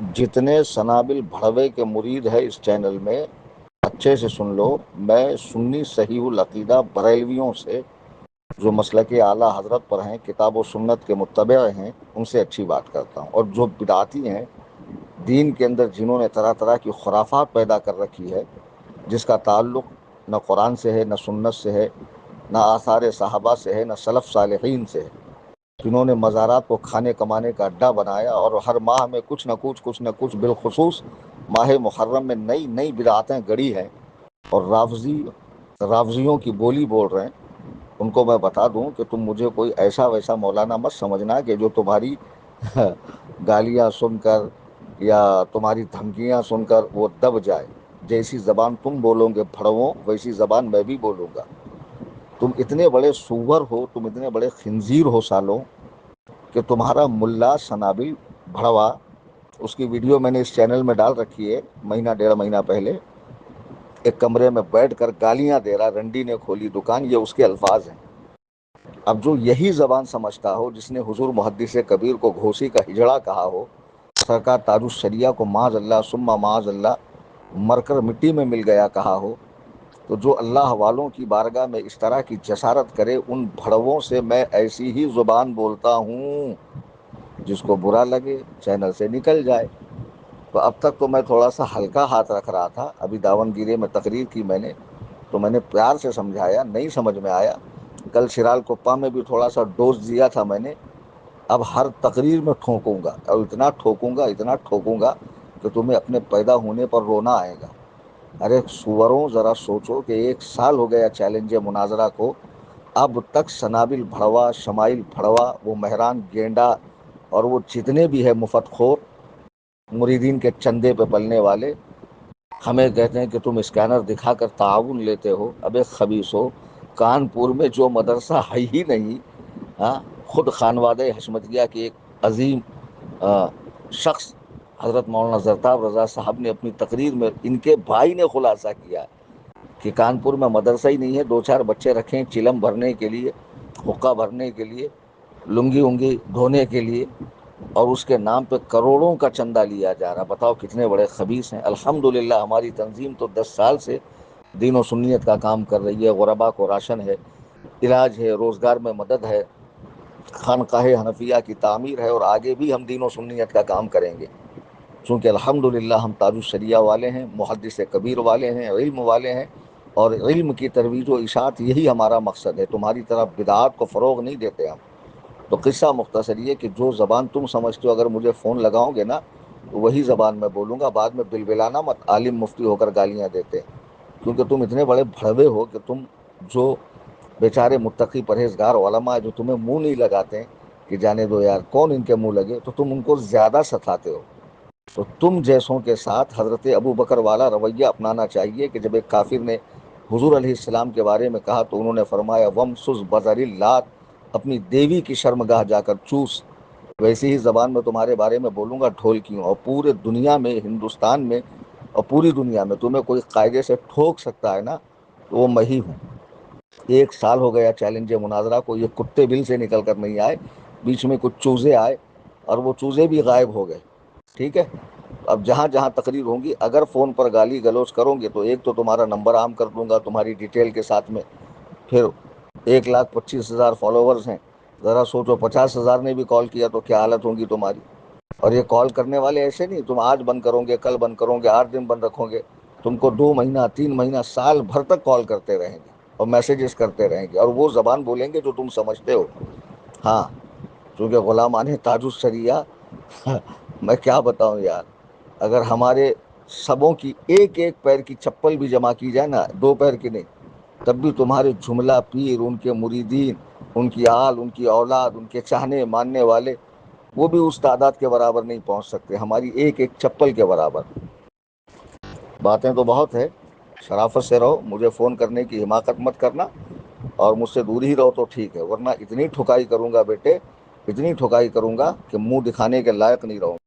जितने सनाबिल भड़वे के मुरीद है इस चैनल में, अच्छे से सुन लो। मैं सुन्नी सहीहुल अकीदा बरेलवियों से, जो मसलक आला हजरत पर हैं, किताब और सुन्नत के मुत्तबे हैं, उनसे अच्छी बात करता हूँ। और जो बिदाती हैं दीन के अंदर, जिन्होंने तरह तरह की खुराफात पैदा कर रखी है, जिसका ताल्लुक़ न कुरान से है, न सुन्नत से है, न आसार साहबा से है, न सलफ़ सालिहीन से है, जिन्होंने मज़ारात को खाने कमाने का अड्डा बनाया और हर माह में कुछ न कुछ बिलखुसूस माह मुहर्रम में नई नई बिदअतें गढ़ी हैं और रावजियों की बोली बोल रहे हैं, उनको मैं बता दूं कि तुम मुझे कोई ऐसा वैसा मौलाना मत समझना कि जो तुम्हारी गालियां सुनकर या तुम्हारी धमकियां सुनकर वो दब जाए। जैसी ज़बान तुम बोलोगे भड़वों, वैसी ज़बान मैं भी बोलूँगा। तुम इतने बड़े सूवर हो, तुम इतने बड़े खिंजीर हो सालों, कि तुम्हारा मुल्ला सनाबिल भड़वा, उसकी वीडियो मैंने इस चैनल में डाल रखी है, महीना डेढ़ महीना पहले, एक कमरे में बैठकर गालियां दे रहा, रंडी ने खोली दुकान, ये उसके अल्फाज हैं। अब जो यही ज़बान समझता हो, जिसने हुजूर मुहद्दिस कबीर को घोसी का हिजड़ा कहा हो, सरकार ताजुश शरिया को माज अल्लाह सुम्मा माज अल्लाह मरकर मिट्टी में मिल गया कहा हो, तो जो अल्लाह वालों की बारगाह में इस तरह की जसारत करे, उन भड़वों से मैं ऐसी ही ज़ुबान बोलता हूँ। जिसको बुरा लगे चैनल से निकल जाए। तो अब तक तो मैं थोड़ा सा हल्का हाथ रख रहा था, अभी दावनगिरी में तकरीर की मैंने, तो मैंने प्यार से समझाया, नहीं समझ में आया। कल शिराल कुप्पा में भी थोड़ा सा डोज दिया था मैंने। अब हर तकरीर में ठोकूंगा, और इतना ठोकूंगा कि तुम्हें अपने पैदा होने पर रोना आएगा। अरे सुअरों, ज़रा सोचो कि 1 साल हो गया चैलेंज मुनाजरा को, अब तक सनाबिल भड़वा, शमाइल भड़वा, वो मेहरान गेंडा और वो जितने भी है मुफतखोर मुरीदीन के चंदे पे पलने वाले, हमें कहते हैं कि तुम स्कैनर दिखाकर ताउन लेते हो। अबे खबीसो, कानपुर में जो मदरसा है ही नहीं, हाँ, खुद खानवादे हशमतिया के एक अजीम शख्स हज़रत मौलाना ज़रताब रज़ा साहब ने अपनी तकरीर में, इनके भाई ने खुलासा किया कि कानपुर में मदरसा ही नहीं है, 2-4 बच्चे रखें चिलम भरने के लिए, हुक्का भरने के लिए, लुंगी उंगी धोने के लिए, और उसके नाम पे करोड़ों का चंदा लिया जा रहा। बताओ कितने बड़े खबीस हैं। अल्हम्दुलिल्लाह हमारी तंजीम तो 10 साल से दीन और सुन्नियत का काम कर रही है। गुरबा को राशन है, इलाज है, रोज़गार में मदद है, खानकाह हनफिया की तामीर है, और आगे भी हम दीन और सुन्नियत का काम करेंगे। चूँकि अल्हम्दुलिल्लाह हम ताजुश शरिया वाले हैं, मुहद्दिस कबीर वाले हैं, इल्म वाले हैं, और इल्म की तरवीज व इशात यही हमारा मकसद है। तुम्हारी तरह बिदात को फ़रोग़ नहीं देते हम। तो किस्सा मुख्तसर ये कि जो ज़बान तुम समझते हो, अगर मुझे फ़ोन लगाओगे ना, तो वही ज़बान मैं बोलूँगा। बाद में बिलबिलाना मत, आलिम मुफ्ती होकर गालियाँ देते, क्योंकि तुम इतने बड़े भड़वे हो कि तुम, जो बेचारे मुत्तकी परहेजगार उलमा जो तुम्हें मुंह नहीं लगाते कि जाने दो यार, कौन इनके मुंह लगे, तो तुम उनको ज़्यादा सताते हो। तो तुम जैसों के साथ हज़रत अबू बकर वाला रवैया अपनाना चाहिए कि जब एक काफिर ने हुजूर अलैहिस्सलाम के बारे में कहा, तो उन्होंने फरमाया, वमसुस बज़रिल्लात, अपनी देवी की शर्मगाह जाकर चूस। वैसी ही ज़बान में तुम्हारे बारे में बोलूँगा ढोलकियों, और पूरे दुनिया में, हिंदुस्तान में और पूरी दुनिया में तुम्हें कोई कायदे से ठोक सकता है ना, तो वो मैं ही हूँ। 1 साल हो गया चैलेंज मुनाजरा को, ये कुत्ते बिल से निकल कर नहीं आए, बीच में कुछ चूज़े आए और वो चूज़े भी गायब हो गए। ठीक है, अब जहाँ जहाँ तकरीर होंगी, अगर फ़ोन पर गाली गलौज करोगे, तो एक तो तुम्हारा नंबर आम कर दूंगा तुम्हारी डिटेल के साथ में। फिर 1,25,000 फॉलोवर्स हैं, ज़रा सोचो 50,000 ने भी कॉल किया तो क्या हालत होगी तुम्हारी। और ये कॉल करने वाले ऐसे नहीं, तुम आज बंद करोगे, कल बंद करोगे, 8 दिन बंद रखोगे, तुमको 2 महीना 3 महीना साल भर तक कॉल करते रहेंगे और मैसेजेस करते रहेंगे, और वो ज़बान बोलेंगे जो तुम समझते हो। हाँ, चूँकि ग़ुलामान ताजुश शरिया, मैं क्या बताऊँ यार, अगर हमारे सबों की एक एक पैर की चप्पल भी जमा की जाए ना, 2 पैर की नहीं, तब भी तुम्हारे जुमला पीर, उनके मुरीदीन, उनकी आल, उनकी औलाद, उनके चाहने मानने वाले, वो भी उस तादाद के बराबर नहीं पहुंच सकते, हमारी एक एक चप्पल के बराबर। बातें तो बहुत है, शराफत से रहो, मुझे फ़ोन करने की हिमाकत मत करना, और मुझसे दूर ही रहो तो ठीक है, वरना इतनी ठुकाई करूँगा बेटे, इतनी ठुकाई करूँगा कि मुंह दिखाने के लायक नहीं रहूँगा।